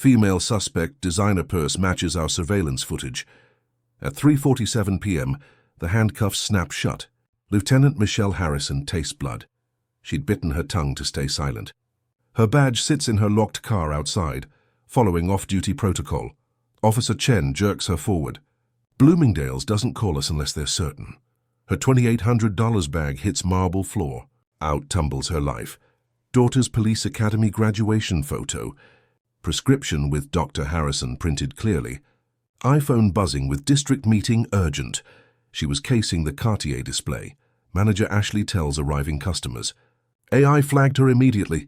Female suspect designer purse matches our surveillance footage. At 3:47 p.m., the handcuffs snap shut. Lieutenant Michelle Harrison tastes blood. She'd bitten her tongue to stay silent. Her badge sits in her locked car outside, following off-duty protocol. Officer Chen jerks her forward. Bloomingdale's doesn't call us unless they're certain. Her $2,800 bag hits marble floor. Out tumbles her life. Daughter's police academy graduation photo. Prescription with Dr. Harrison printed clearly. iPhone buzzing with district meeting urgent. She was casing the Cartier display. Manager Ashley tells arriving customers. AI flagged her immediately.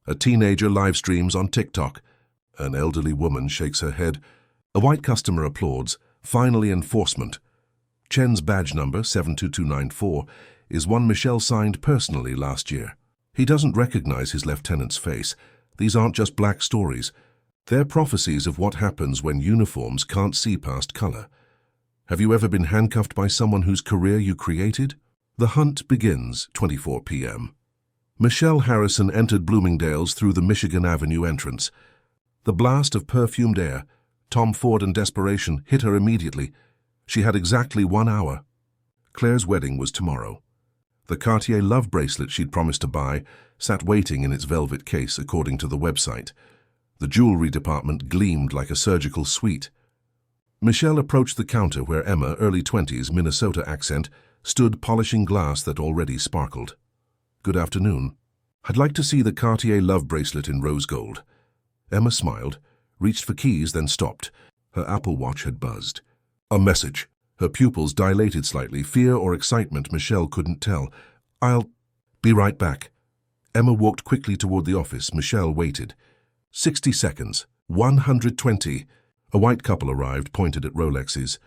A teenager live streams on TikTok. An elderly woman shakes her head. A white customer applauds. Finally enforcement. Chen's badge number, 72294, is one Michelle signed personally last year. He doesn't recognize his lieutenant's face. These aren't just black stories. They're prophecies of what happens when uniforms can't see past color. Have you ever been handcuffed by someone whose career you created? The hunt begins, 24 p.m. Michelle Harrison entered Bloomingdale's through the Michigan Avenue entrance. The blast of perfumed air, Tom Ford and desperation hit her immediately. She had exactly 1 hour. Claire's wedding was tomorrow. The Cartier love bracelet she'd promised to buy sat waiting in its velvet case, according to the website. The jewelry department gleamed like a surgical suite. Michelle approached the counter where Emma, early 20s, Minnesota accent, stood polishing glass that already sparkled. Good afternoon. I'd like to see the Cartier love bracelet in rose gold. Emma smiled, reached for keys, then stopped. Her Apple Watch had buzzed. A message. Her pupils dilated slightly. Fear or excitement, Michelle couldn't tell. I'll be right back. Emma walked quickly toward the office. Michelle waited. 60 seconds. 120. A white couple arrived, pointed at Rolexes.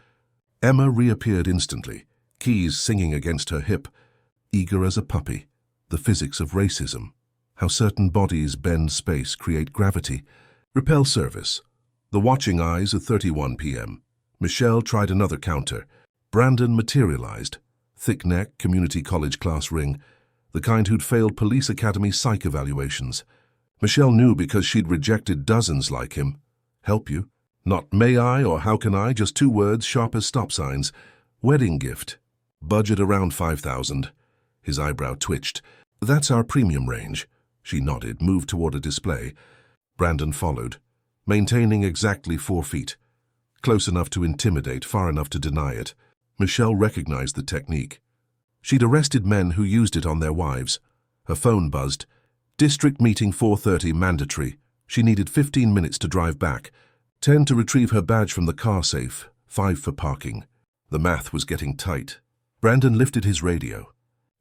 Emma reappeared instantly, keys singing against her hip. Eager as a puppy. The physics of racism. How certain bodies bend space, create gravity. Repel service. The watching eyes at 31 p.m. Michelle tried another counter. Brandon materialized. Thick neck, community college class ring. The kind who'd failed police academy psych evaluations. Michelle knew because she'd rejected dozens like him. Help you? Not may I or how can I, just 2 words sharp as stop signs. Wedding gift. Budget around $5,000. His eyebrow twitched. That's our premium range. She nodded, moved toward a display. Brandon followed, maintaining exactly 4 feet. Close enough to intimidate, far enough to deny it. Michelle recognized the technique. She'd arrested men who used it on their wives. Her phone buzzed. District meeting 4:30 mandatory. She needed 15 minutes to drive back. 10 to retrieve her badge from the car safe. 5 for parking. The math was getting tight. Brandon lifted his radio.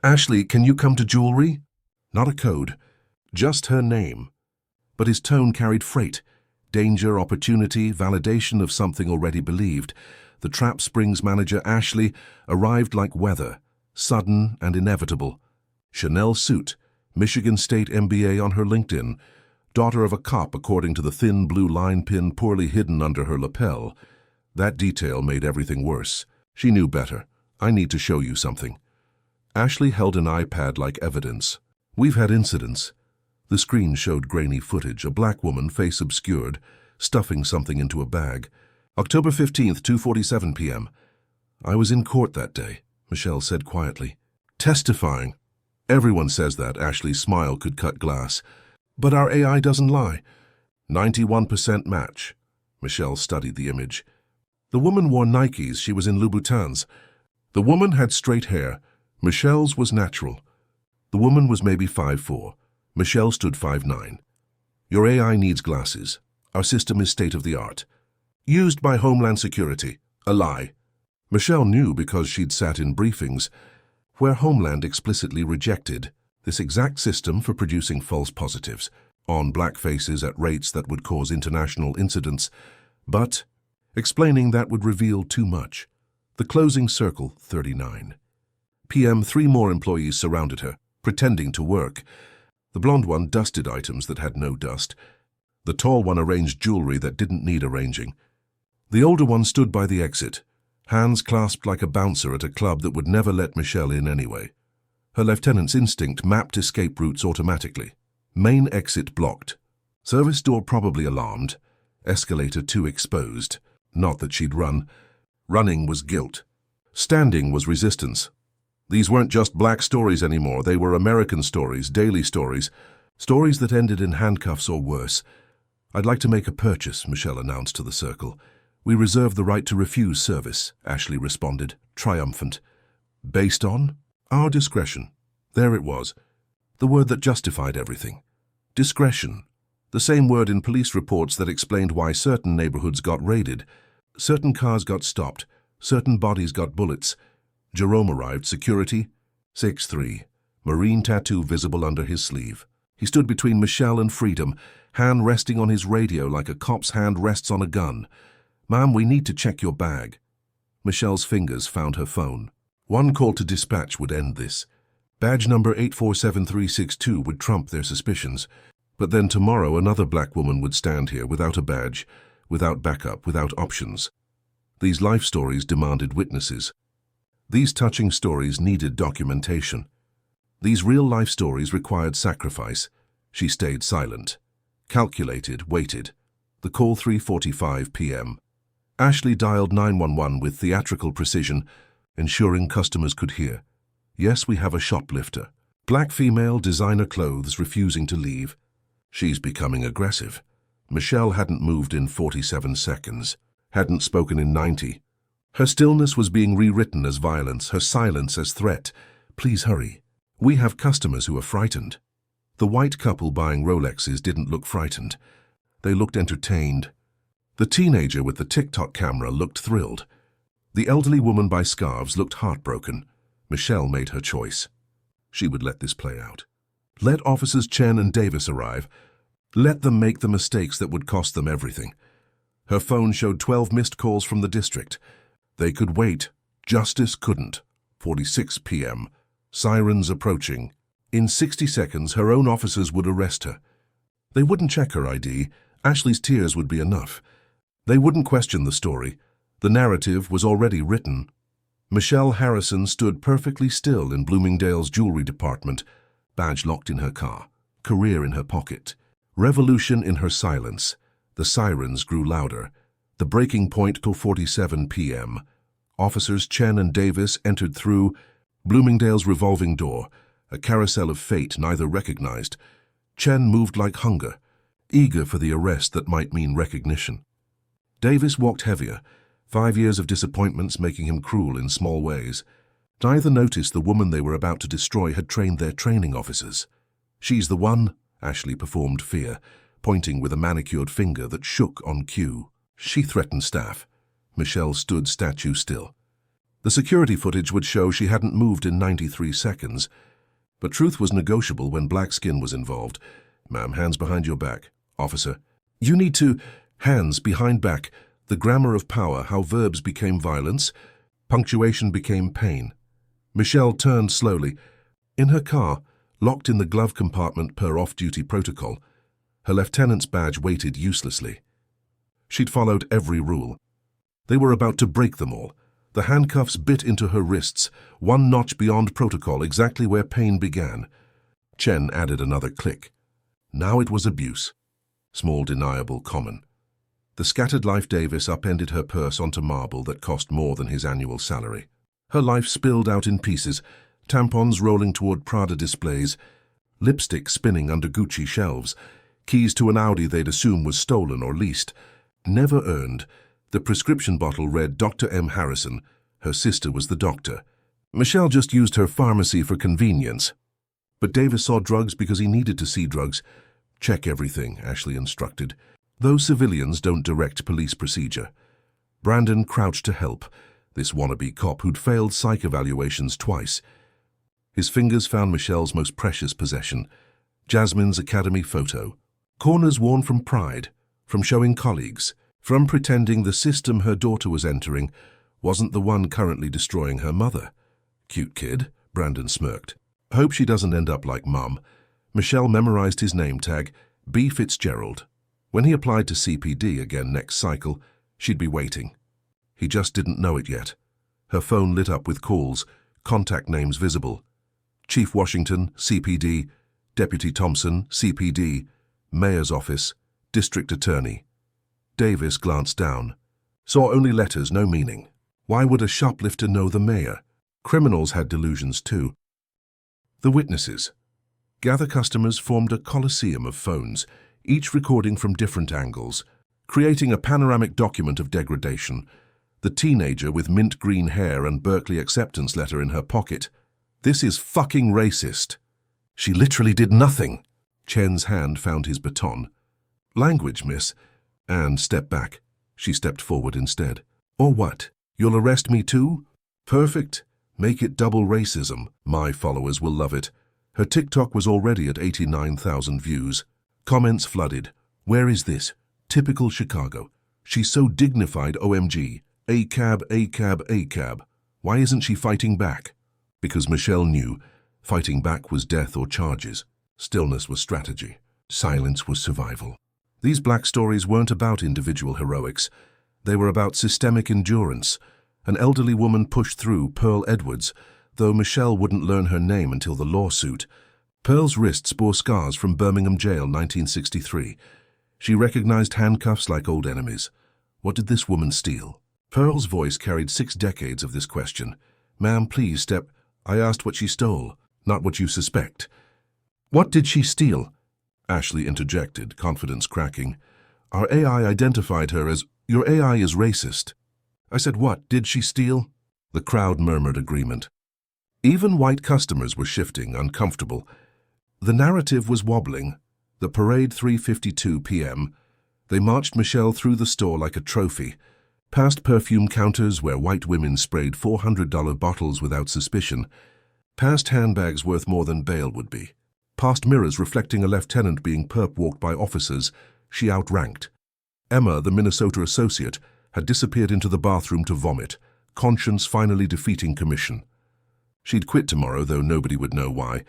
Ashley, can you come to jewelry? Not a code. Just her name. But his tone carried freight. Danger, opportunity, validation of something already believed. The Trap Springs manager, Ashley, arrived like weather. Sudden and inevitable. Chanel suit. Michigan State MBA on her LinkedIn. Daughter of a cop, according to the thin blue line pin poorly hidden under her lapel. That detail made everything worse. She knew better. I need to show you something. Ashley held an iPad like evidence. We've had incidents. The screen showed grainy footage, a black woman, face obscured, stuffing something into a bag. October 15th, 2:47 p.m. I was in court that day, Michelle said quietly. Testifying. Everyone says that. Ashley's smile could cut glass. But our AI doesn't lie. 91% match. Michelle studied the image. The woman wore Nikes. She was in Louboutins. The woman had straight hair. Michelle's was natural. The woman was maybe 5'4". Michelle stood 5'9". Your AI needs glasses. Our system is state-of-the-art. Used by Homeland Security. A lie. Michelle knew because she'd sat in briefings where Homeland explicitly rejected this exact system for producing false positives on black faces at rates that would cause international incidents, but explaining that would reveal too much. The closing circle, 39 p.m. 3 more employees surrounded her, pretending to work. The blonde one dusted items that had no dust. The tall one arranged jewelry that didn't need arranging. The older one stood by the exit, hands clasped like a bouncer at a club that would never let Michelle in anyway. Her lieutenant's instinct mapped escape routes automatically. Main exit blocked. Service door probably alarmed. Escalator 2 exposed. Not that she'd run. Running was guilt. Standing was resistance. These weren't just black stories anymore. They were American stories, daily stories, stories that ended in handcuffs or worse. "I'd like to make a purchase," Michelle announced to the circle. "We reserve the right to refuse service," Ashley responded, triumphant. "Based on?" "Our discretion." There it was. The word that justified everything. Discretion. The same word in police reports that explained why certain neighborhoods got raided, certain cars got stopped, certain bodies got bullets. Jerome arrived. Security? 6'3". Marine tattoo visible under his sleeve. He stood between Michelle and freedom, hand resting on his radio like a cop's hand rests on a gun. "Ma'am, we need to check your bag." Michelle's fingers found her phone. One call to dispatch would end this. Badge number 847362 would trump their suspicions. But then tomorrow another black woman would stand here without a badge, without backup, without options. These life stories demanded witnesses. These touching stories needed documentation. These real-life stories required sacrifice. She stayed silent. Calculated, waited. The call 3:45 p.m. Ashley dialed 911 with theatrical precision, ensuring customers could hear. "Yes, we have a shoplifter. Black female, designer clothes, refusing to leave." She's becoming aggressive. Michelle hadn't moved in 47 seconds, hadn't spoken in 90. Her stillness was being rewritten as violence, her silence as threat. "Please hurry. We have customers who are frightened." The white couple buying Rolexes didn't look frightened. They looked entertained. The teenager with the TikTok camera looked thrilled. The elderly woman by scarves looked heartbroken. Michelle made her choice. She would let this play out. Let Officers Chen and Davis arrive. Let them make the mistakes that would cost them everything. Her phone showed 12 missed calls from the district. They could wait. Justice couldn't. 46 p.m. Sirens approaching. In 60 seconds, her own officers would arrest her. They wouldn't check her ID. Ashley's tears would be enough. They wouldn't question the story. The narrative was already written. Michelle Harrison stood perfectly still in Bloomingdale's jewelry department, badge locked in her car, career in her pocket, revolution in her silence. The sirens grew louder. The breaking point till 47 p.m. Officers Chen and Davis entered through Bloomingdale's revolving door, a carousel of fate neither recognized. Chen moved like hunger, eager for the arrest that might mean recognition. Davis walked heavier, 5 years of disappointments making him cruel in small ways. Neither noticed the woman they were about to destroy had trained their training officers. "She's the one," Ashley performed fear, pointing with a manicured finger that shook on cue. She threatened staff. Michelle stood statue still. The security footage would show she hadn't moved in 93 seconds. But truth was negotiable when black skin was involved. "Ma'am, hands behind your back." "Officer, you need to—" Hands behind back. The grammar of power, how verbs became violence. Punctuation became pain. Michelle turned slowly. In her car, locked in the glove compartment per off-duty protocol, her lieutenant's badge waited uselessly. She'd followed every rule. They were about to break them all. The handcuffs bit into her wrists, one notch beyond protocol, exactly where pain began. Chen added another click. Now it was abuse. Small, deniable, common. The scattered life Davis upended her purse onto marble that cost more than his annual salary. Her life spilled out in pieces, tampons rolling toward Prada displays, lipstick spinning under Gucci shelves, keys to an Audi they'd assume was stolen or leased. Never earned. The prescription bottle read Dr. M. Harrison. Her sister was the doctor. Michelle just used her pharmacy for convenience. But Davis saw drugs because he needed to see drugs. "Check everything," Ashley instructed. "Those civilians don't direct police procedure." Brandon crouched to help, this wannabe cop who'd failed psych evaluations twice. His fingers found Michelle's most precious possession, Jasmine's academy photo. Corners worn from pride, from showing colleagues, from pretending the system her daughter was entering wasn't the one currently destroying her mother. "Cute kid," Brandon smirked. "Hope she doesn't end up like Mum." Michelle memorized his name tag, B. Fitzgerald. When he applied to CPD again next cycle, she'd be waiting. He just didn't know it yet. Her phone lit up with calls, contact names visible. Chief Washington, CPD, Deputy Thompson, CPD, Mayor's Office, District Attorney. Davis glanced down. Saw only letters, no meaning. Why would a shoplifter know the mayor? Criminals had delusions too. The witnesses. Gather customers formed a coliseum of phones, each recording from different angles, creating a panoramic document of degradation. The teenager with mint green hair and Berkeley acceptance letter in her pocket. This is fucking racist. She literally did nothing. Chen's hand found his baton. Language, miss. Anne stepped back. She stepped forward instead. Or what? You'll arrest me too? Perfect. Make it double racism. My followers will love it. Her TikTok was already at 89,000 views. Comments flooded. Where is this? Typical Chicago. She's so dignified, OMG. A cab, a cab, a cab. Why isn't she fighting back? Because Michelle knew fighting back was death or charges. Stillness was strategy. Silence was survival. These black stories weren't about individual heroics. They were about systemic endurance. An elderly woman pushed through, Pearl Edwards, though Michelle wouldn't learn her name until the lawsuit. Pearl's wrists bore scars from Birmingham Jail, 1963. She recognized handcuffs like old enemies. What did this woman steal? Pearl's voice carried 6 decades of this question. Ma'am, please step. I asked what she stole, not what you suspect. What did she steal? Ashley interjected, confidence cracking. Our AI identified her as, your AI is racist. I said, what did she steal? The crowd murmured agreement. Even white customers were shifting, uncomfortable. The narrative was wobbling. The parade 3:52 p.m. They marched Michelle through the store like a trophy, past perfume counters where white women sprayed $400 bottles without suspicion, past handbags worth more than bail would be, past mirrors reflecting a lieutenant being perp-walked by officers she outranked. Emma, the Minnesota associate, had disappeared into the bathroom to vomit, conscience finally defeating commission. She'd quit tomorrow, though nobody would know why.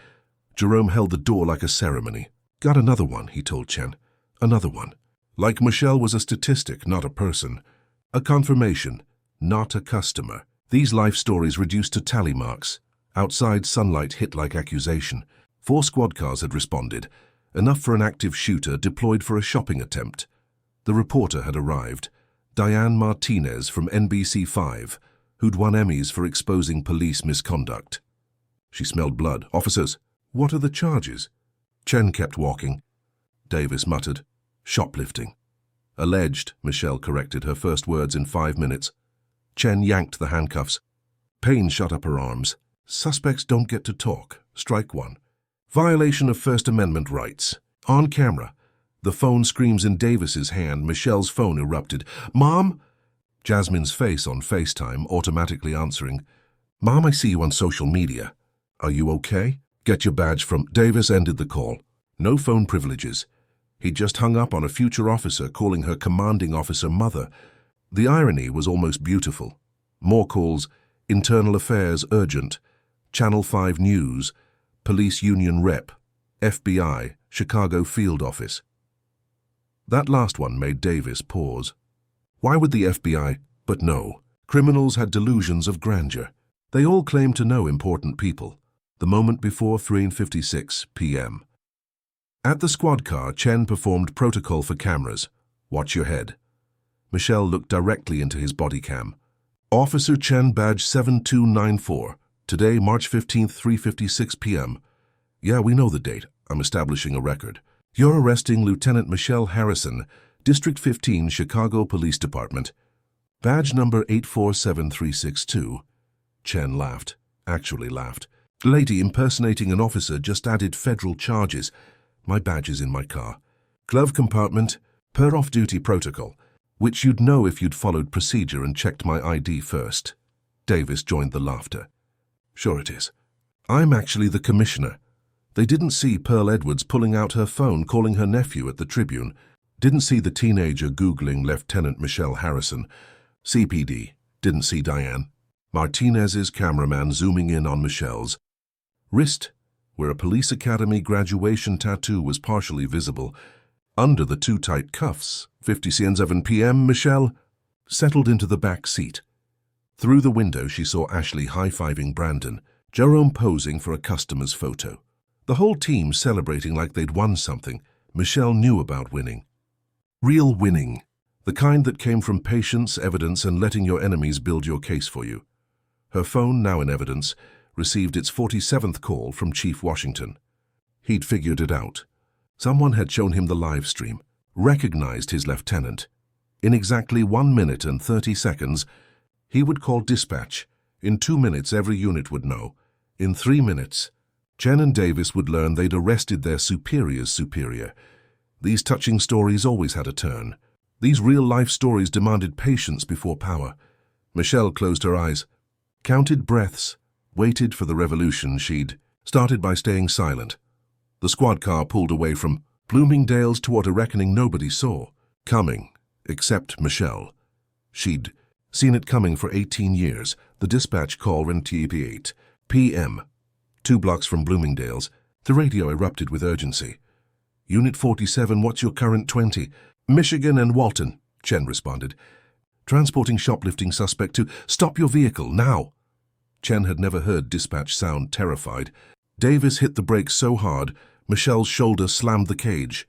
Jerome held the door like a ceremony. Got another one, he told Chen. Another one. Like Michelle was a statistic, not a person. A confirmation, not a customer. These life stories reduced to tally marks. Outside sunlight hit like accusation. 4 squad cars had responded, enough for an active shooter deployed for a shopping attempt. The reporter had arrived, Diane Martinez from NBC5, who'd won Emmys for exposing police misconduct. She smelled blood. Officers, what are the charges? Chen kept walking. Davis muttered, shoplifting. Alleged, Michelle corrected, her first words in 5 minutes. Chen yanked the handcuffs. Pain shot up her arms. Suspects don't get to talk. Strike 1. Violation of First Amendment rights. On camera. The phone screams in Davis's hand. Michelle's phone erupted. Mom? Jasmine's face on FaceTime, automatically answering. Mom, I see you on social media. Are you okay? Get your badge from... Davis ended the call. No phone privileges. He'd just hung up on a future officer calling her commanding officer mother. The irony was almost beautiful. More calls. Internal Affairs urgent. Channel 5 News. Police Union Rep. FBI. Chicago Field Office. That last one made Davis pause. Why would the FBI? But no. Criminals had delusions of grandeur. They all claimed to know important people. The moment before 3:56 p.m. At the squad car, Chen performed protocol for cameras. Watch your head. Michelle looked directly into his body cam. Officer Chen, badge 7294. Today, March 15th, 3:56 p.m. Yeah, we know the date. I'm establishing a record. You're arresting Lieutenant Michelle Harrison, District 15, Chicago Police Department. Badge number 847362. Chen laughed. Actually laughed. Lady impersonating an officer just added federal charges. My badge is in my car. Glove compartment, per off-duty protocol, which you'd know if you'd followed procedure and checked my ID first. Davis joined the laughter. Sure it is. I'm actually the commissioner. They didn't see Pearl Edwards pulling out her phone calling her nephew at the Tribune. Didn't see the teenager Googling Lieutenant Michelle Harrison. CPD. Didn't see Diane. Martinez's cameraman zooming in on Michelle's wrist, where a police academy graduation tattoo was partially visible. Under the 2 tight cuffs, 57 p.m., Michelle settled into the back seat. Through the window, she saw Ashley high-fiving Brandon, Jerome posing for a customer's photo. The whole team celebrating like they'd won something. Michelle knew about winning. Real winning. The kind that came from patience, evidence, and letting your enemies build your case for you. Her phone, now in evidence, received its 47th call from Chief Washington. He'd figured it out. Someone had shown him the live stream, recognized his lieutenant. In exactly 1 minute and 30 seconds, he would call dispatch. In 2 minutes, every unit would know. In 3 minutes, Chen and Davis would learn they'd arrested their superior's superior. These touching stories always had a turn. These real-life stories demanded patience before power. Michelle closed her eyes, counted breaths, waited for the revolution. She'd started by staying silent. The squad car pulled away from Bloomingdale's toward a reckoning nobody saw coming, except Michelle. She'd seen it coming for 18 years. The dispatch call ran at 8 p.m. 2 blocks from Bloomingdale's. The radio erupted with urgency. Unit 47, what's your current 20? Michigan and Walton, Chen responded. Transporting shoplifting suspect to stop your vehicle, now. Chen had never heard dispatch sound terrified. Davis hit the brakes so hard, Michelle's shoulder slammed the cage.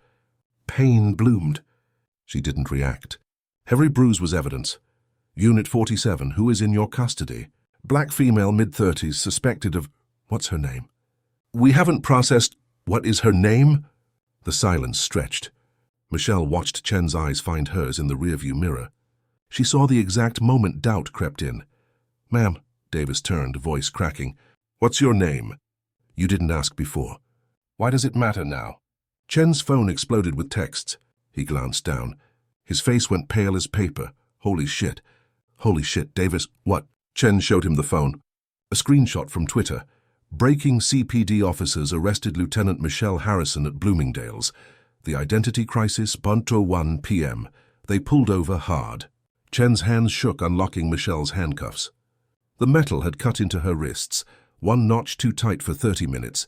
Pain bloomed. She didn't react. Every bruise was evidence. Unit 47, who is in your custody? Black female, mid-30s, suspected of... What's her name? We haven't processed... What is her name? The silence stretched. Michelle watched Chen's eyes find hers in the rearview mirror. She saw the exact moment doubt crept in. Ma'am, Davis turned, voice cracking. What's your name? You didn't ask before. Why does it matter now? Chen's phone exploded with texts. He glanced down. His face went pale as paper. Holy shit. Holy shit, Davis, what? Chen showed him the phone. A screenshot from Twitter. Breaking CPD officers arrested Lieutenant Michelle Harrison at Bloomingdale's. The identity crisis, Bunto 1 p.m. They pulled over hard. Chen's hands shook, unlocking Michelle's handcuffs. The metal had cut into her wrists, one notch too tight for 30 minutes.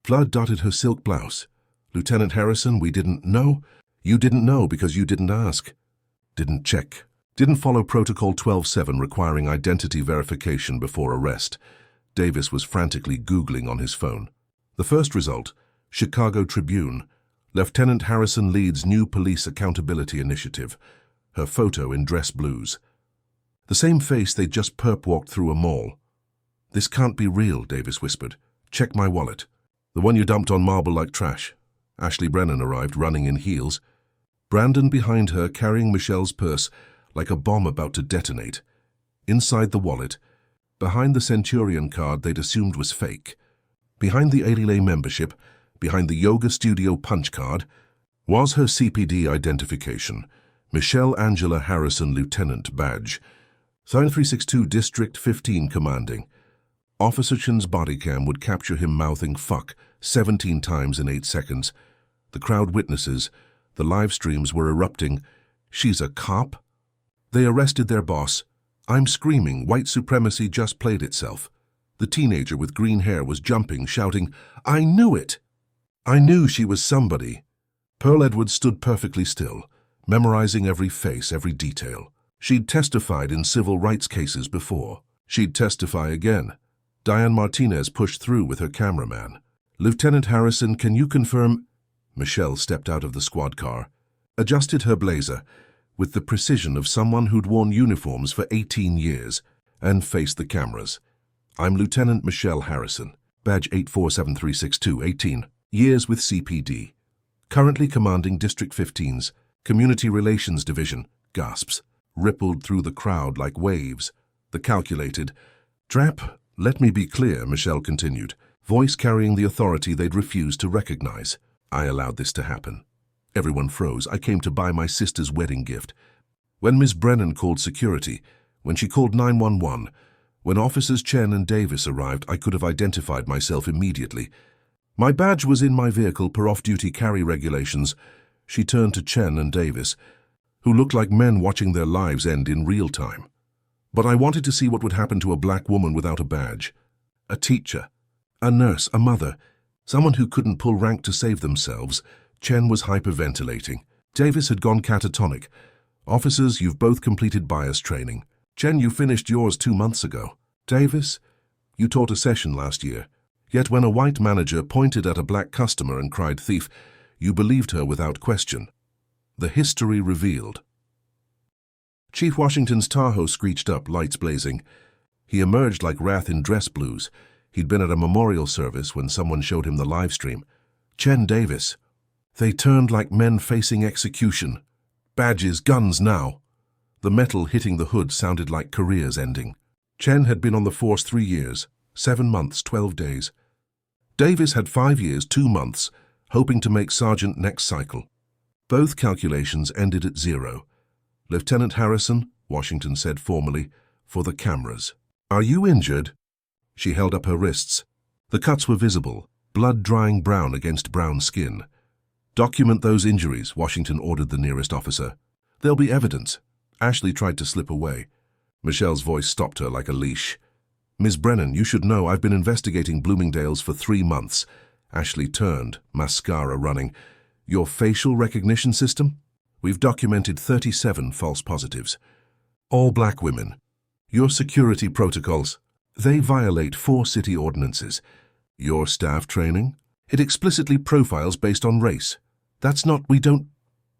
Blood dotted her silk blouse. Lieutenant Harrison, we didn't know. You didn't know because you didn't ask. Didn't check. Didn't follow Protocol 12-7 requiring identity verification before arrest. Davis was frantically Googling on his phone. The first result, Chicago Tribune. Lieutenant Harrison leads new police accountability initiative. Her photo in dress blues. The same face they'd just perp-walked through a mall. This can't be real, Davis whispered. Check my wallet. The one you dumped on marble like trash. Ashley Brennan arrived, running in heels. Brandon behind her, carrying Michelle's purse like a bomb about to detonate. Inside the wallet, behind the Centurion card they'd assumed was fake, behind the Alile membership, behind the yoga studio punch card, was her CPD identification. Michelle Angela Harrison Lieutenant badge. Sign 362 District 15 commanding. Officer Chen's body cam would capture him mouthing fuck 17 times in 8 seconds. The crowd witnesses. The live streams were erupting. She's a cop? They arrested their boss. I'm screaming. White supremacy just played itself. The teenager with green hair was jumping, shouting, I knew it! I knew she was somebody. Pearl Edwards stood perfectly still, memorizing every face, every detail. She'd testified in civil rights cases before. She'd testify again. Diane Martinez pushed through with her cameraman. Lieutenant Harrison, can you confirm? Michelle stepped out of the squad car, adjusted her blazer with the precision of someone who'd worn uniforms for 18 years, and faced the cameras. I'm Lieutenant Michelle Harrison, badge 847362, 18 years with CPD. Currently commanding District 15's Community Relations Division. Gasps rippled through the crowd like waves. The calculated, Trap, let me be clear, Michelle continued, voice carrying the authority they'd refused to recognize. I allowed this to happen. Everyone froze. I came to buy my sister's wedding gift. When Ms. Brennan called security, when she called 911, when officers Chen and Davis arrived, I could have identified myself immediately. My badge was in my vehicle per off-duty carry regulations. She turned to Chen and Davis, who looked like men watching their lives end in real time. But I wanted to see what would happen to a black woman without a badge. A teacher, a nurse, a mother, someone who couldn't pull rank to save themselves. Chen was hyperventilating. Davis had gone catatonic. Officers, you've both completed bias training. Chen, you finished yours 2 months ago. Davis, you taught a session last year. Yet when a white manager pointed at a black customer and cried thief, you believed her without question. The history revealed. Chief Washington's Tahoe screeched up, lights blazing. He emerged like Wrath in dress blues. He'd been at a memorial service when someone showed him the live stream. Chen Davis. They turned like men facing execution. Badges, guns now. The metal hitting the hood sounded like careers ending. Chen had been on the force 3 years, 7 months, 12 days. Davis had 5 years, 2 months, hoping to make sergeant next cycle. Both calculations ended at 0. Lieutenant Harrison, Washington said formally, for the cameras. Are you injured? She held up her wrists. The cuts were visible, blood drying brown against brown skin. Document those injuries, Washington ordered the nearest officer. There'll be evidence. Ashley tried to slip away. Michelle's voice stopped her like a leash. Ms. Brennan, you should know I've been investigating Bloomingdale's for 3 months. Ashley turned, mascara running. Your facial recognition system? We've documented 37 false positives. All black women. Your security protocols. They violate 4 city ordinances. Your staff training? It explicitly profiles based on race. That's not, we don't...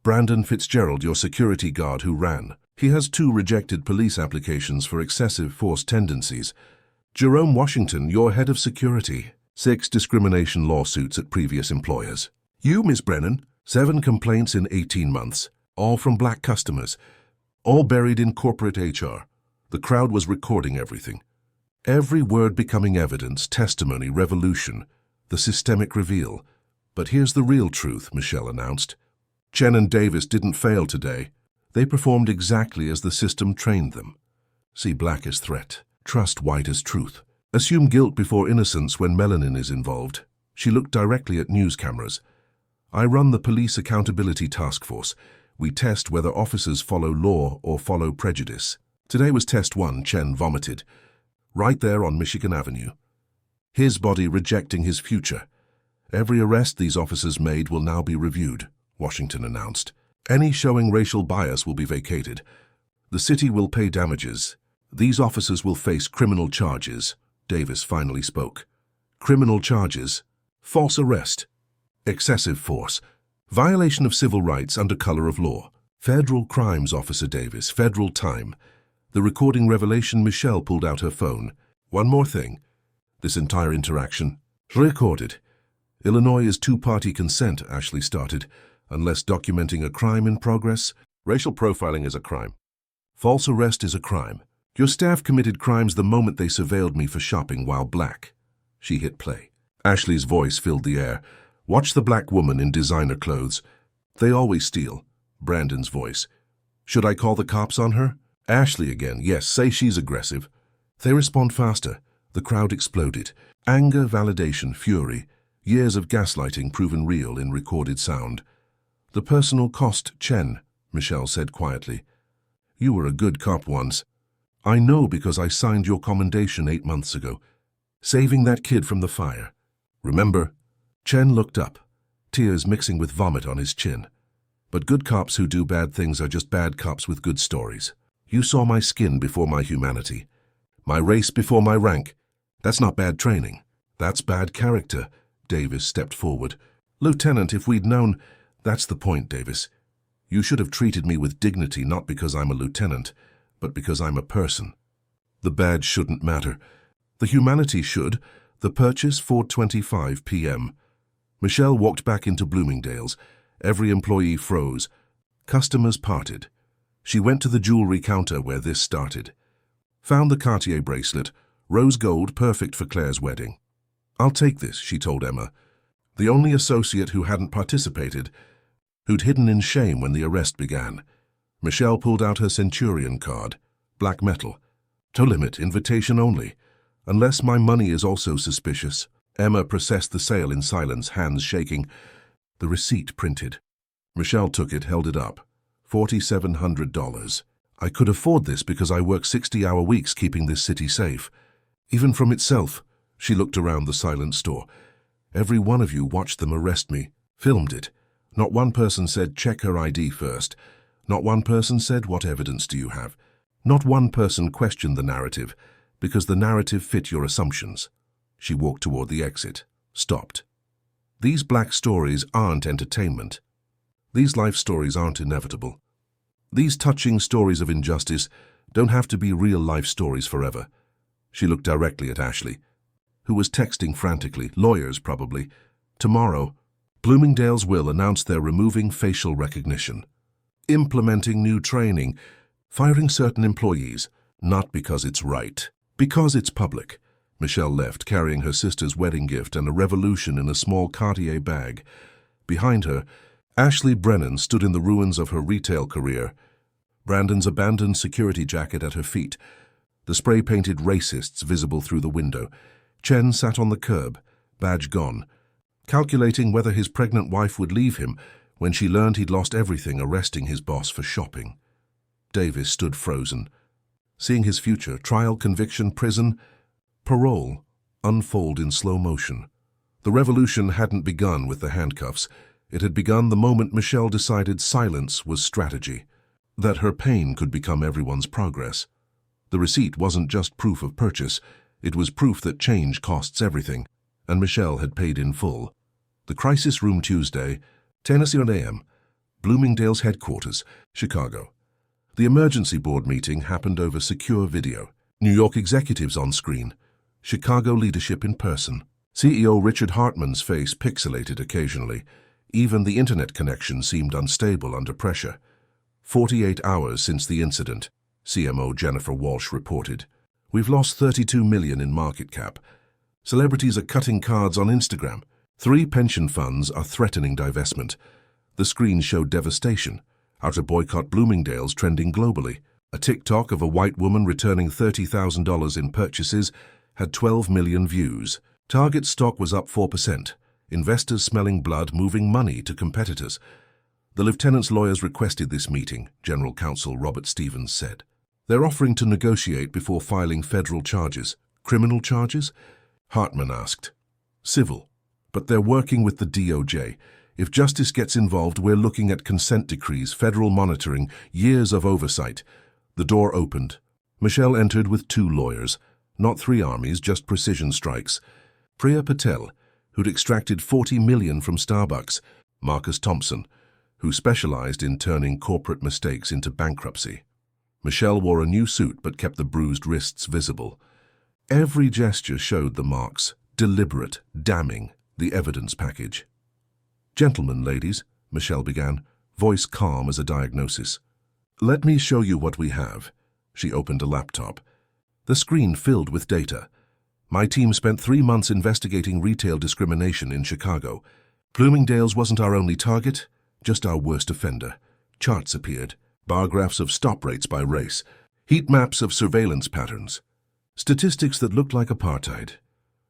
Brandon Fitzgerald, your security guard who ran. He has 2 rejected police applications for excessive force tendencies. Jerome Washington, your head of security. 6 discrimination lawsuits at previous employers. You, Ms. Brennan, 7 complaints in 18 months, all from black customers, all buried in corporate HR. The crowd was recording everything. Every word becoming evidence, testimony, revolution, the systemic reveal. But here's the real truth, Michelle announced. Chen and Davis didn't fail today. They performed exactly as the system trained them. See black as threat. Trust white as truth. Assume guilt before innocence when melanin is involved. She looked directly at news cameras. I run the Police Accountability Task Force. We test whether officers follow law or follow prejudice. Today was test 1, Chen vomited. Right there on Michigan Avenue. His body rejecting his future. Every arrest these officers made will now be reviewed, Washington announced. Any showing racial bias will be vacated. The city will pay damages. These officers will face criminal charges, Davis finally spoke. Criminal charges, false arrest, excessive force, violation of civil rights under color of law. Federal crimes, Officer Davis, federal time. The recording revelation. Michelle pulled out her phone. One more thing. This entire interaction, recorded. Illinois is 2-party consent, Ashley started, unless documenting a crime in progress. Racial profiling is a crime. False arrest is a crime. Your staff committed crimes the moment they surveilled me for shopping while black. She hit play. Ashley's voice filled the air. Watch the black woman in designer clothes. They always steal. Brandon's voice. Should I call the cops on her? Ashley again. Yes, say she's aggressive. They respond faster. The crowd exploded. Anger, validation, fury. Years of gaslighting proven real in recorded sound. The personal cost, Chen, Michelle said quietly. You were a good cop once. I know because I signed your commendation 8 months ago. Saving that kid from the fire. Remember? Chen looked up, tears mixing with vomit on his chin. But good cops who do bad things are just bad cops with good stories. You saw my skin before my humanity. My race before my rank. That's not bad training. That's bad character. Davis stepped forward. Lieutenant, if we'd known... That's the point, Davis. You should have treated me with dignity, not because I'm a lieutenant, but because I'm a person. The badge shouldn't matter. The humanity should. The purchase, 4:25 p.m. Michelle walked back into Bloomingdale's. Every employee froze. Customers parted. She went to the jewelry counter where this started. Found the Cartier bracelet, rose gold, perfect for Claire's wedding. I'll take this, she told Emma. The only associate who hadn't participated, who'd hidden in shame when the arrest began. Michelle pulled out her Centurion card. Black metal. To limit, invitation only. Unless my money is also suspicious. Emma processed the sale in silence, hands shaking. The receipt printed. Michelle took it, held it up. $4,700. I could afford this because I work 60-hour weeks keeping this city safe. Even from itself, she looked around the silent store. Every one of you watched them arrest me, filmed it. Not one person said, check her ID first. Not one person said, what evidence do you have? Not one person questioned the narrative, because the narrative fit your assumptions. She walked toward the exit, stopped. These black stories aren't entertainment. These life stories aren't inevitable. These touching stories of injustice don't have to be real-life stories forever. She looked directly at Ashley, who was texting frantically, lawyers probably. Tomorrow, Bloomingdale's will announce they're removing facial recognition, implementing new training, firing certain employees, not because it's right, because it's public. Michelle left, carrying her sister's wedding gift and a revolution in a small Cartier bag. Behind her, Ashley Brennan stood in the ruins of her retail career, Brandon's abandoned security jacket at her feet, the spray-painted racists visible through the window. Chen sat on the curb, badge gone, calculating whether his pregnant wife would leave him when she learned he'd lost everything arresting his boss for shopping. Davis stood frozen, seeing his future, trial, conviction, prison, parole, unfold in slow motion. The revolution hadn't begun with the handcuffs. It had begun the moment Michelle decided silence was strategy, that her pain could become everyone's progress. The receipt wasn't just proof of purchase, it was proof that change costs everything, and Michelle had paid in full. The crisis room, Tuesday, 10 a.m., Bloomingdale's headquarters, Chicago. The emergency board meeting happened over secure video. New York executives on screen, Chicago leadership in person. CEO Richard Hartman's face pixelated occasionally. Even the internet connection seemed unstable under pressure. 48 hours since the incident, CMO Jennifer Walsh reported. We've lost $32 million in market cap. Celebrities are cutting cards on Instagram. 3 pension funds are threatening divestment. The screen showed devastation. How to boycott Bloomingdale's trending globally. A TikTok of a white woman returning $30,000 in purchases had 12 million views. Target stock was up 4%. Investors smelling blood moving money to competitors. The lieutenant's lawyers requested this meeting, General Counsel Robert Stevens said. They're offering to negotiate before filing federal charges. Criminal charges? Hartman asked. Civil. But they're working with the DOJ. If justice gets involved, we're looking at consent decrees, federal monitoring, years of oversight. The door opened. Michelle entered with 2 lawyers. Not 3 armies, just precision strikes. Priya Patel, who'd extracted $40 million from Starbucks. Marcus Thompson, who specialized in turning corporate mistakes into bankruptcy. Michelle wore a new suit but kept the bruised wrists visible. Every gesture showed the marks, deliberate, damning, the evidence package. Gentlemen, ladies, Michelle began, voice calm as a diagnosis. Let me show you what we have. She opened a laptop. The screen filled with data. My team spent 3 months investigating retail discrimination in Chicago. Bloomingdale's wasn't our only target, just our worst offender. Charts appeared, bar graphs of stop rates by race, heat maps of surveillance patterns, statistics that looked like apartheid.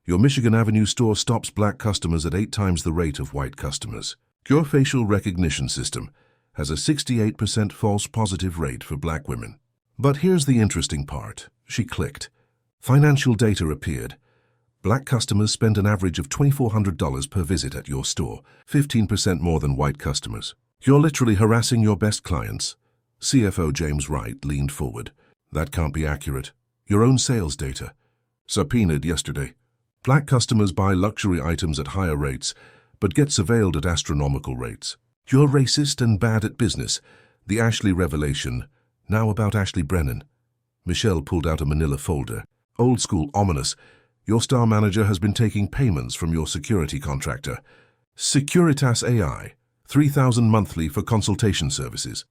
Your Michigan Avenue store stops black customers at 8 times the rate of white customers. Your facial recognition system has a 68% false positive rate for black women. But here's the interesting part. She clicked. Financial data appeared. Black customers spend an average of $2,400 per visit at your store, 15% more than white customers. You're literally harassing your best clients. CFO James Wright leaned forward. That can't be accurate. Your own sales data. Subpoenaed yesterday. Black customers buy luxury items at higher rates, but get surveilled at astronomical rates. You're racist and bad at business. The Ashley revelation. Now about Ashley Brennan. Michelle pulled out a manila folder. Old school, ominous. Your star manager has been taking payments from your security contractor. Securitas AI, $3,000 monthly for consultation services.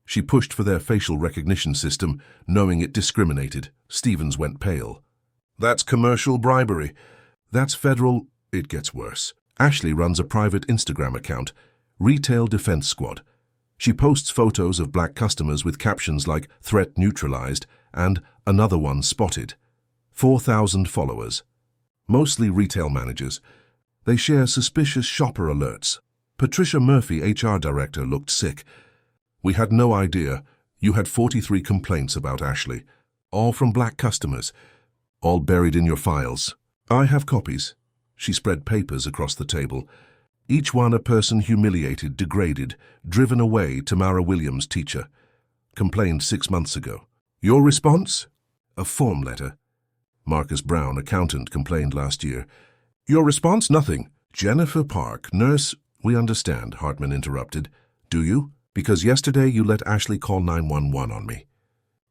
She pushed for their facial recognition system, knowing it discriminated. Stevens went pale. That's commercial bribery. That's federal. It gets worse. Ashley runs a private Instagram account, Retail Defense Squad. She posts photos of black customers with captions like threat neutralized and another one spotted. 4,000 followers. Mostly retail managers. They share suspicious shopper alerts. Patricia Murphy, HR director, looked sick. We had no idea. You had 43 complaints about Ashley. All from black customers. All buried in your files. I have copies. She spread papers across the table. Each one a person humiliated, degraded, driven away, Tamara Williams, teacher. Complained 6 months ago. Your response? A form letter. Marcus Brown, accountant, complained last year. Your response? Nothing. Jennifer Park, nurse. We understand, Hartman interrupted. Do you? Because yesterday you let Ashley call 911 on me.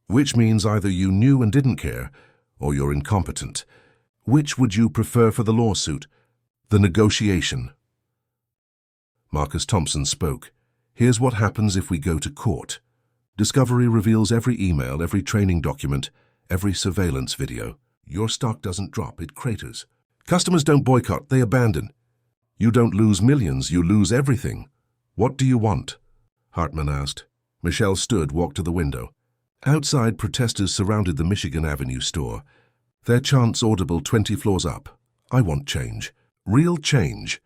Which means either you knew and didn't care, or you're incompetent. Which would you prefer for the lawsuit? The negotiation. Marcus Thompson spoke. Here's what happens if we go to court. Discovery reveals every email, every training document, every surveillance video. Your stock doesn't drop, it craters. Customers don't boycott, they abandon. You don't lose millions, you lose everything. What do you want? Hartman asked. Michelle stood, walked to the window. Outside, protesters surrounded the Michigan Avenue store. Their chants audible 20 floors up. I want change. Real change.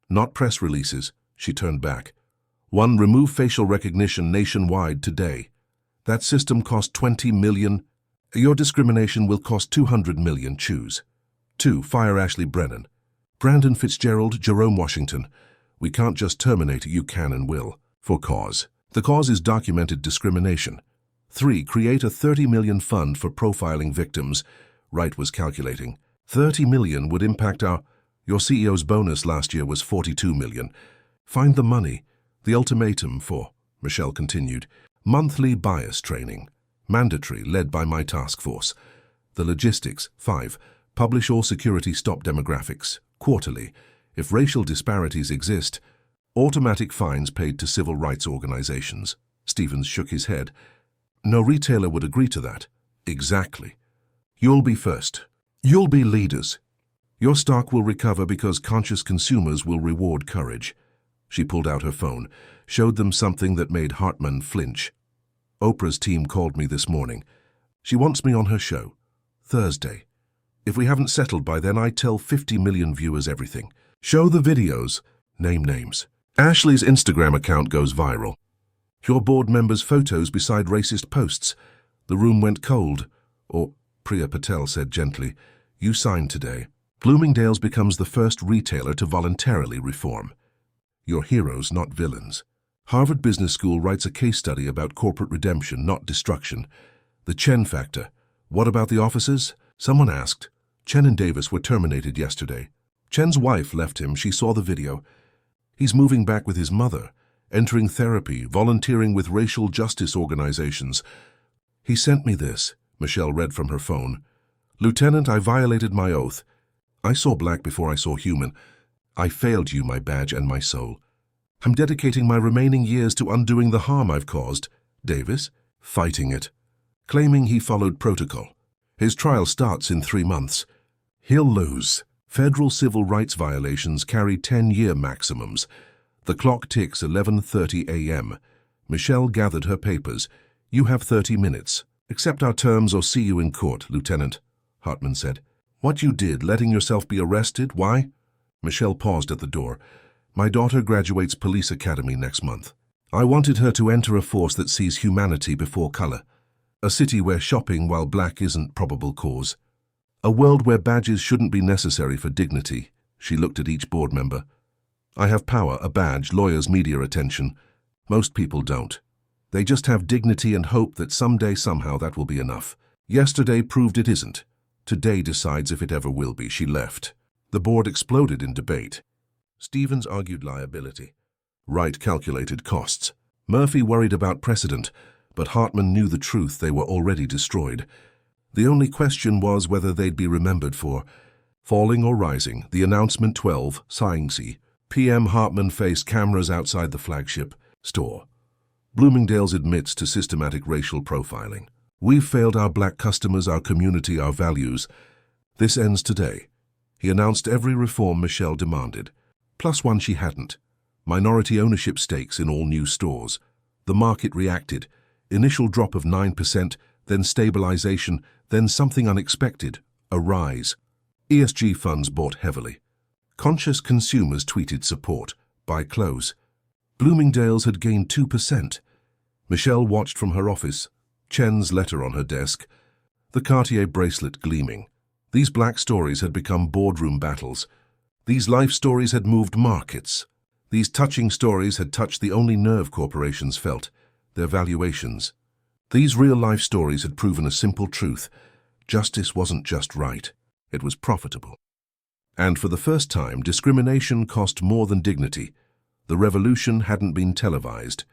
Not press releases. She turned back. 1. Remove facial recognition nationwide today. That system cost $20 million. Your discrimination will cost $200 million. Choose. 2. Fire Ashley Brennan. Brandon Fitzgerald, Jerome Washington. We can't just terminate, you can and will. For cause. The cause is documented discrimination. 3. Create a $30 million fund for profiling victims. Wright was calculating. $30 million would impact your CEO's bonus last year was $42 million. Find the money. The ultimatum. 4. Michelle continued. Monthly bias training. Mandatory, led by my task force. The logistics. 5. Publish all security stop demographics. Quarterly. If racial disparities exist, automatic fines paid to civil rights organizations. Stevens shook his head. No retailer would agree to that. Exactly. You'll be first. You'll be leaders. Your stock will recover because conscious consumers will reward courage. She pulled out her phone, showed them something that made Hartman flinch. Oprah's team called me this morning. She wants me on her show. Thursday. If we haven't settled by then, I tell 50 million viewers everything. Show the videos. Name names. Ashley's Instagram account goes viral. Your board members' photos beside racist posts. The room went cold. Or, Priya Patel said gently, you signed today. Bloomingdale's becomes the first retailer to voluntarily reform. You're heroes, not villains. Harvard Business School writes a case study about corporate redemption, not destruction. The Chen factor. What about the officers? Someone asked. Chen and Davis were terminated yesterday. Chen's wife left him. She saw the video. He's moving back with his mother, entering therapy, volunteering with racial justice organizations. He sent me this, Michelle read from her phone. Lieutenant, I violated my oath. I saw black before I saw human. I failed you, my badge and my soul. I'm dedicating my remaining years to undoing the harm I've caused. Davis, fighting it, claiming he followed protocol. His trial starts in 3 months. He'll lose. Federal civil rights violations carry 10-year maximums. The clock ticks 11:30 a.m. Michelle gathered her papers. You have 30 minutes. Accept our terms or see you in court, Lieutenant, Hartman said. What you did, letting yourself be arrested, why? Michelle paused at the door. My daughter graduates police academy next month. I wanted her to enter a force that sees humanity before color. A city where shopping while black isn't probable cause. A world where badges shouldn't be necessary for dignity. She looked at each board member. I have power, a badge, lawyers, media attention. Most people don't. They just have dignity and hope that someday, somehow, that will be enough. Yesterday proved it isn't. Today decides if it ever will be. She left. The board exploded in debate. Stevens argued liability. Wright calculated costs. Murphy worried about precedent, but Hartman knew the truth: they were already destroyed. The only question was whether they'd be remembered for falling or rising. The announcement 12, Singsea. PM Hartman faced cameras outside the flagship store. Bloomingdale's admits to systematic racial profiling. We've failed our black customers, our community, our values. This ends today. He announced every reform Michelle demanded, plus one she hadn't. Minority ownership stakes in all new stores. The market reacted. Initial drop of 9%, then stabilization, then something unexpected, a rise. ESG funds bought heavily. Conscious consumers tweeted support. Buy clothes. Bloomingdale's had gained 2%. Michelle watched from her office. Chen's letter on her desk. The Cartier bracelet gleaming. These black stories had become boardroom battles. These life stories had moved markets. These touching stories had touched the only nerve corporations felt, their valuations. These real-life stories had proven a simple truth. Justice wasn't just right. It was profitable. And for the first time, discrimination cost more than dignity. The revolution hadn't been televised.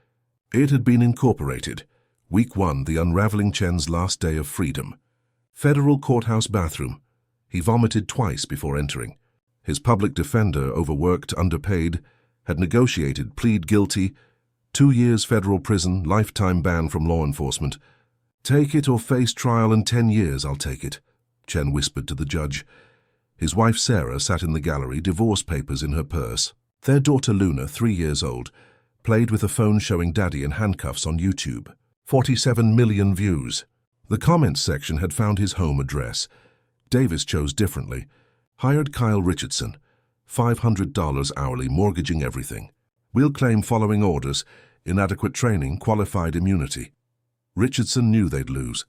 It had been incorporated. Week 1, the unraveling Chen's last day of freedom. Federal courthouse bathroom. He vomited twice before entering. His public defender, overworked, underpaid, had negotiated, plead guilty, 2 years federal prison, lifetime ban from law enforcement. "Take it or face trial and 10 years, I'll take it," Chen whispered to the judge. His wife Sarah sat in the gallery, divorce papers in her purse. Their daughter Luna, 3 years old, played with a phone showing Daddy in handcuffs on YouTube. 47 million views. The comments section had found his home address. Davis chose differently. Hired Kyle Richardson. $500 hourly, mortgaging everything. "We'll claim following orders: inadequate training, qualified immunity." Richardson knew they'd lose.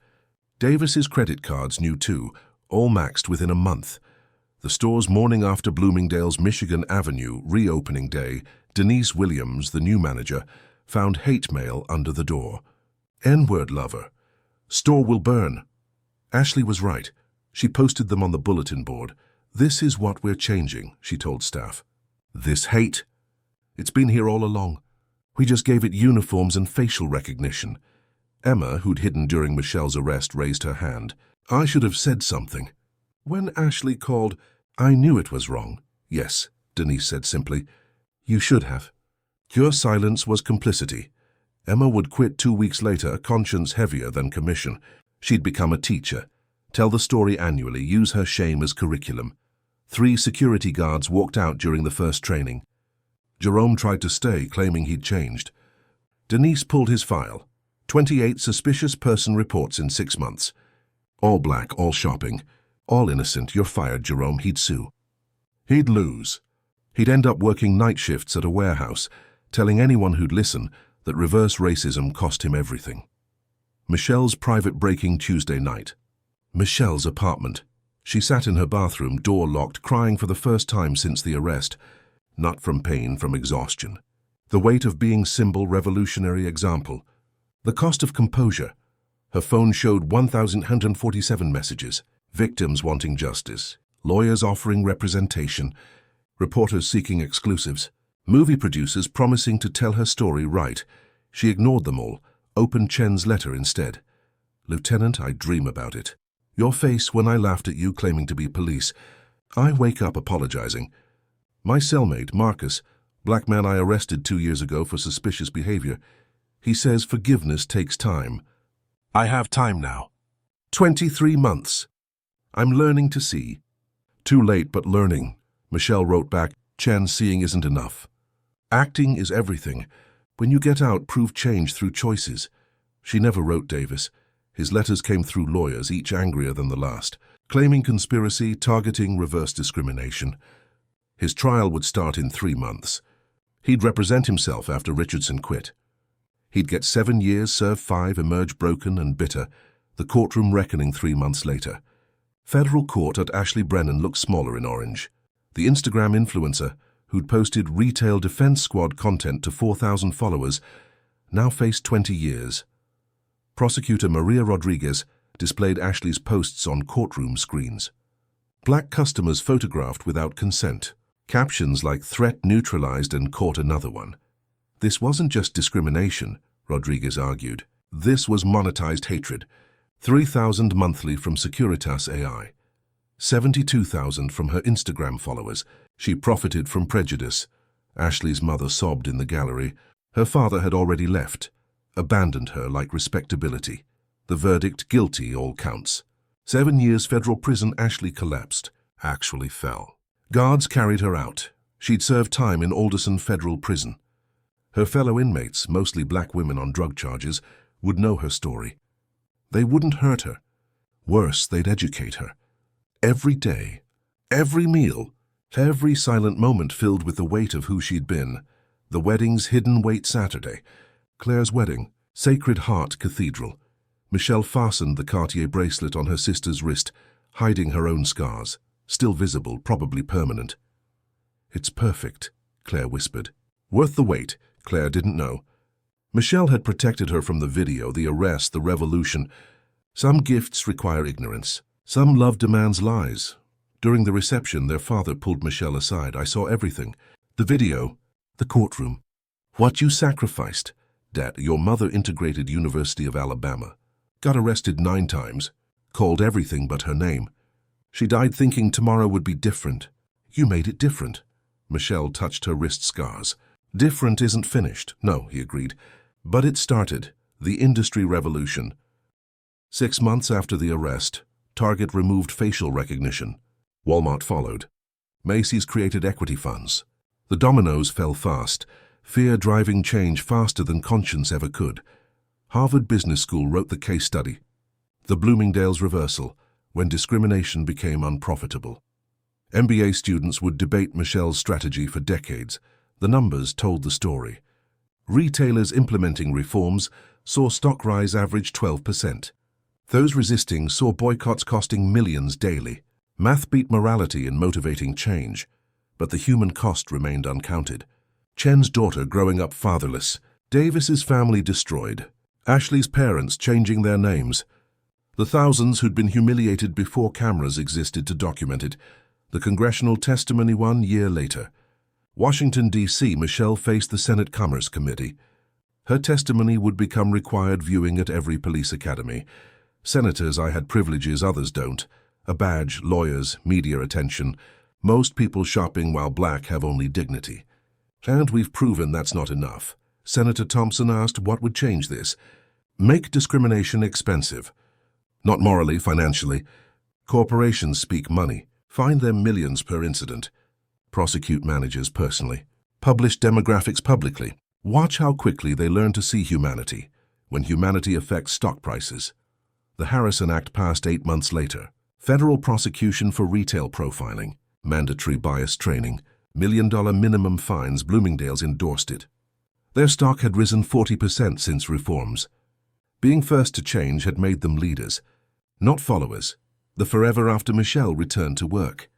Davis's credit cards knew too, all maxed within a month. The store's morning after Bloomingdale's Michigan Avenue reopening day, Denise Williams, the new manager, found hate mail under the door. "N-word lover. Store will burn." Ashley was right. She posted them on the bulletin board. "This is what we're changing," she told staff. "This hate? It's been here all along. We just gave it uniforms and facial recognition." Emma, who'd hidden during Michelle's arrest, raised her hand. "I should have said something." When Ashley called, "I knew it was wrong." "Yes," Denise said simply. "You should have." Your silence was complicity. Emma would quit 2 weeks later, a conscience heavier than commission. She'd become a teacher. Tell the story annually, use her shame as curriculum. 3 security guards walked out during the first training. Jerome tried to stay, claiming he'd changed. Denise pulled his file. 28 suspicious person reports in 6 months. All black, all shopping. All innocent. "You're fired, Jerome." He'd sue. He'd lose. He'd end up working night shifts at a warehouse, telling anyone who'd listen that reverse racism cost him everything. Michelle's private breaking Tuesday night. Michelle's apartment. She sat in her bathroom, door locked, crying for the first time since the arrest. Not from pain, from exhaustion. The weight of being symbol, revolutionary example. The cost of composure. Her phone showed 1,147 messages. Victims wanting justice. Lawyers offering representation. Reporters seeking exclusives. Movie producers promising to tell her story right. She ignored them all, opened Chen's letter instead. "Lieutenant, I dream about it. Your face when I laughed at you claiming to be police. I wake up apologizing. My cellmate, Marcus, black man I arrested 2 years ago for suspicious behavior. He says forgiveness takes time. I have time now. 23 months. I'm learning to see." "Too late, but learning," Michelle wrote back. "Chen, seeing isn't enough. Acting is everything. When you get out, prove change through choices." She never wrote Davis. His letters came through lawyers, each angrier than the last, claiming conspiracy, targeting reverse discrimination. His trial would start in 3 months. He'd represent himself after Richardson quit. He'd get 7 years, serve 5, emerge broken and bitter, the courtroom reckoning 3 months later. Federal court at Ashley Brennan looked smaller in orange. The Instagram influencer, who'd posted retail defense squad content to 4,000 followers, now faced 20 years. Prosecutor Maria Rodriguez displayed Ashley's posts on courtroom screens. Black customers photographed without consent. Captions like "threat neutralized" and "caught another one." This wasn't just discrimination, Rodriguez argued. This was monetized hatred. 3,000 monthly from Securitas AI. 72,000 from her Instagram followers. She profited from prejudice. Ashley's mother sobbed in the gallery. Her father had already left, abandoned her like respectability. The verdict: guilty, all counts. 7 years federal prison. Ashley collapsed, actually fell. Guards carried her out. She'd served time in Alderson Federal Prison. Her fellow inmates, mostly black women on drug charges, would know her story. They wouldn't hurt her. Worse, they'd educate her. Every day, every meal, every silent moment filled with the weight of who she'd been. The wedding's hidden weight Saturday. Claire's wedding, Sacred Heart Cathedral. Michelle fastened the Cartier bracelet on her sister's wrist, hiding her own scars, still visible, probably permanent. "It's perfect," Claire whispered. Worth the wait, Claire didn't know. Michelle had protected her from the video, the arrest, the revolution. Some gifts require ignorance. Some love demands lies. During the reception, their father pulled Michelle aside. "I saw everything. The video, the courtroom. What you sacrificed. Dad, your mother integrated University of Alabama. Got arrested 9 times. Called everything but her name. She died thinking tomorrow would be different. You made it different. Michelle touched her wrist scars. Different isn't finished. No, he agreed. But it started. The industry revolution. 6 months after the arrest, Target removed facial recognition. Walmart followed. Macy's created equity funds. The dominoes fell fast, fear driving change faster than conscience ever could. Harvard Business School wrote the case study, The Bloomingdale's Reversal, when discrimination became unprofitable. MBA students would debate Michelle's strategy for decades. The numbers told the story. Retailers implementing reforms saw stock rise average 12%. Those resisting saw boycotts costing millions daily. Math beat morality in motivating change, but the human cost remained uncounted. Chen's daughter growing up fatherless, Davis's family destroyed, Ashley's parents changing their names. The thousands who'd been humiliated before cameras existed to document it. The congressional testimony 1 year later. Washington, D.C., Michelle faced the Senate Commerce Committee. Her testimony would become required viewing at every police academy. Senators, I had privileges others don't. A badge, lawyers, media attention. Most people shopping while black have only dignity. And we've proven that's not enough. Senator Thompson asked what would change this. Make discrimination expensive. Not morally, financially. Corporations speak money. Fine them millions per incident. Prosecute managers personally. Publish demographics publicly. Watch how quickly they learn to see humanity, when humanity affects stock prices. The Harrison Act passed 8 months later. Federal prosecution for retail profiling. Mandatory bias training. $1 million minimum fines. Bloomingdale's endorsed it. Their stock had risen 40% since reforms. Being first to change had made them leaders, not followers. The forever after Michelle returned to work.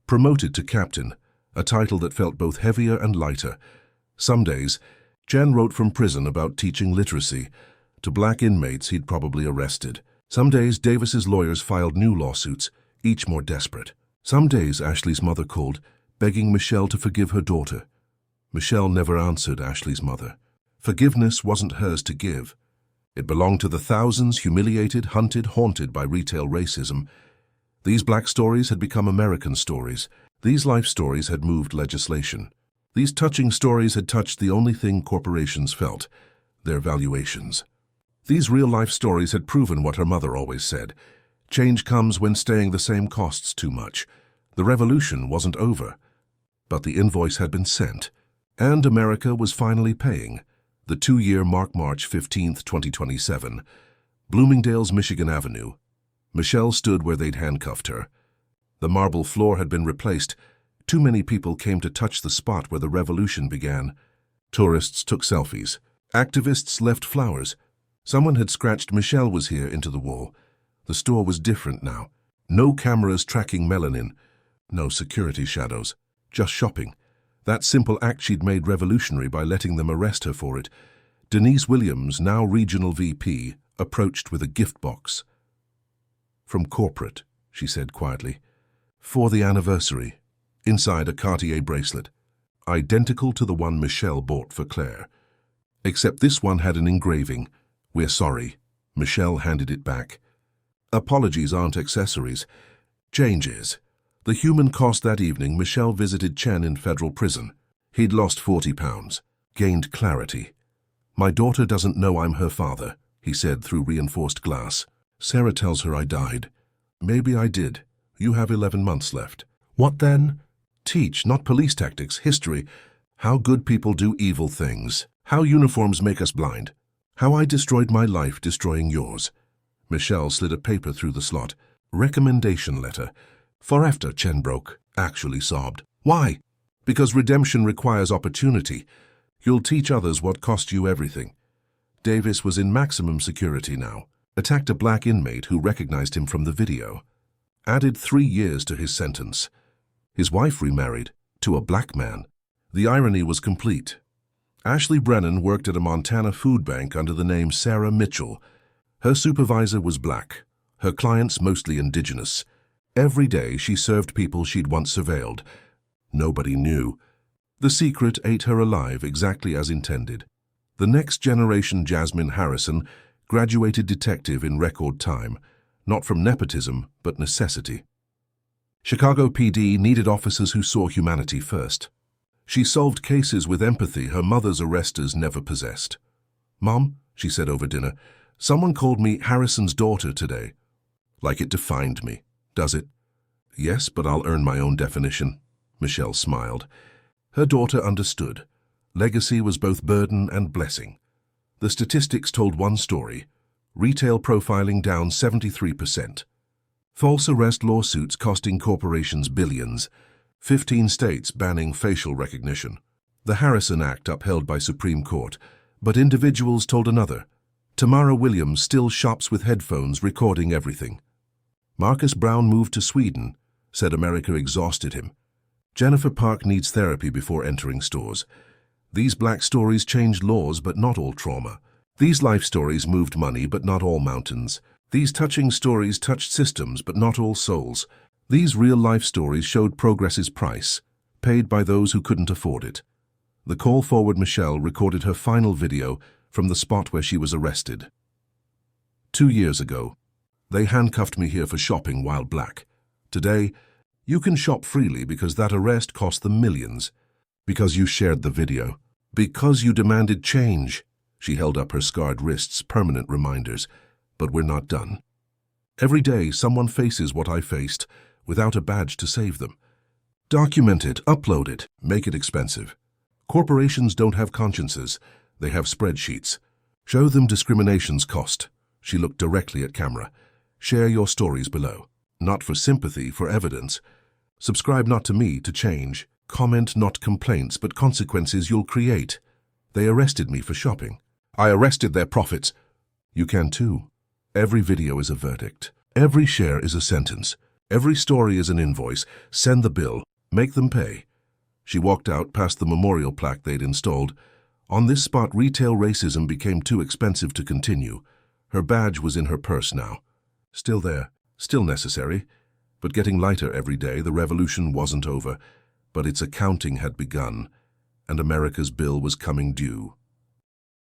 Promoted to captain, a title that felt both heavier and lighter. Some days, Jen wrote from prison about teaching literacy to black inmates he'd probably arrested. Some days, Davis's lawyers filed new lawsuits, each more desperate. Some days, Ashley's mother called, begging Michelle to forgive her daughter. Michelle never answered Ashley's mother. Forgiveness wasn't hers to give. It belonged to the thousands humiliated, hunted, haunted by retail racism. These black stories had become American stories. These life stories had moved legislation. These touching stories had touched the only thing corporations felt, their valuations. These real-life stories had proven what her mother always said. Change comes when staying the same costs too much. The revolution wasn't over, but the invoice had been sent, and America was finally paying. The 2-year mark March 15, 2027. Bloomingdale's Michigan Avenue. Michelle stood where they'd handcuffed her. The marble floor had been replaced. Too many people came to touch the spot where the revolution began. Tourists took selfies. Activists left flowers. Someone had scratched "Michelle was here" into the wall. The store was different now. No cameras tracking melanin. No security shadows. Just shopping. That simple act she'd made revolutionary by letting them arrest her for it. Denise Williams, now regional VP, approached with a gift box. "From corporate," she said quietly. "For the anniversary." Inside, a Cartier bracelet, identical to the one Michelle bought for Claire. Except this one had an engraving. "We're sorry." Michelle handed it back. Apologies aren't accessories. Change is. The human cost that evening, Michelle visited Chen in federal prison. He'd lost 40 pounds, gained clarity. "My daughter doesn't know I'm her father," he said through reinforced glass. "Sarah tells her I died. Maybe I did. You have 11 months left." "What then?" "Teach, not police tactics, history. How good people do evil things. How uniforms make us blind. How I destroyed my life destroying yours." Michelle slid a paper through the slot. Recommendation letter. For after Chen broke, actually sobbed. "Why?" "Because redemption requires opportunity. You'll teach others what cost you everything." Davis was in maximum security now. Attacked a black inmate who recognized him from the video. Added 3 years to his sentence. His wife remarried to a black man. The irony was complete. Ashley Brennan worked at a Montana food bank under the name Sarah Mitchell. Her supervisor was black, her clients mostly indigenous. Every day she served people she'd once surveilled. Nobody knew. The secret ate her alive exactly as intended. The next generation Jasmine Harrison graduated detective in record time, not from nepotism, but necessity. Chicago PD needed officers who saw humanity first. She solved cases with empathy her mother's arresters never possessed. "Mom," she said over dinner, "someone called me Harrison's daughter today." Like it defined me. Does it? Yes, but I'll earn my own definition. Michelle smiled. Her daughter understood. Legacy was both burden and blessing. The statistics told one story. Retail profiling down 73%. False arrest lawsuits costing corporations billions. 15 states banning facial recognition. The Harrison Act upheld by Supreme Court, but individuals told another. Tamara Williams still shops with headphones recording everything. Marcus Brown moved to Sweden, said America exhausted him. Jennifer Park needs therapy before entering stores. These black stories changed laws, but not all trauma. These life stories moved money, but not all mountains. These touching stories touched systems, but not all souls. These real-life stories showed progress's price, paid by those who couldn't afford it. The call-forward Michelle recorded her final video from the spot where she was arrested. 2 years ago, they handcuffed me here for shopping while black. Today, you can shop freely because that arrest cost them millions. Because you shared the video. Because you demanded change. She held up her scarred wrists, permanent reminders. But we're not done. Every day, someone faces what I faced without a badge to save them. Document it, upload it, make it expensive. Corporations don't have consciences. They have spreadsheets. Show them discrimination's cost. She looked directly at camera. Share your stories below. Not for sympathy, for evidence. Subscribe not to me, to change. Comment not complaints, but consequences you'll create. They arrested me for shopping. I arrested their profits. You can too. Every video is a verdict. Every share is a sentence. Every story is an invoice. Send the bill. Make them pay. She walked out past the memorial plaque they'd installed. On this spot, retail racism became too expensive to continue. Her badge was in her purse now. Still there, still necessary, but getting lighter every day. The revolution wasn't over, but its accounting had begun, and America's bill was coming due.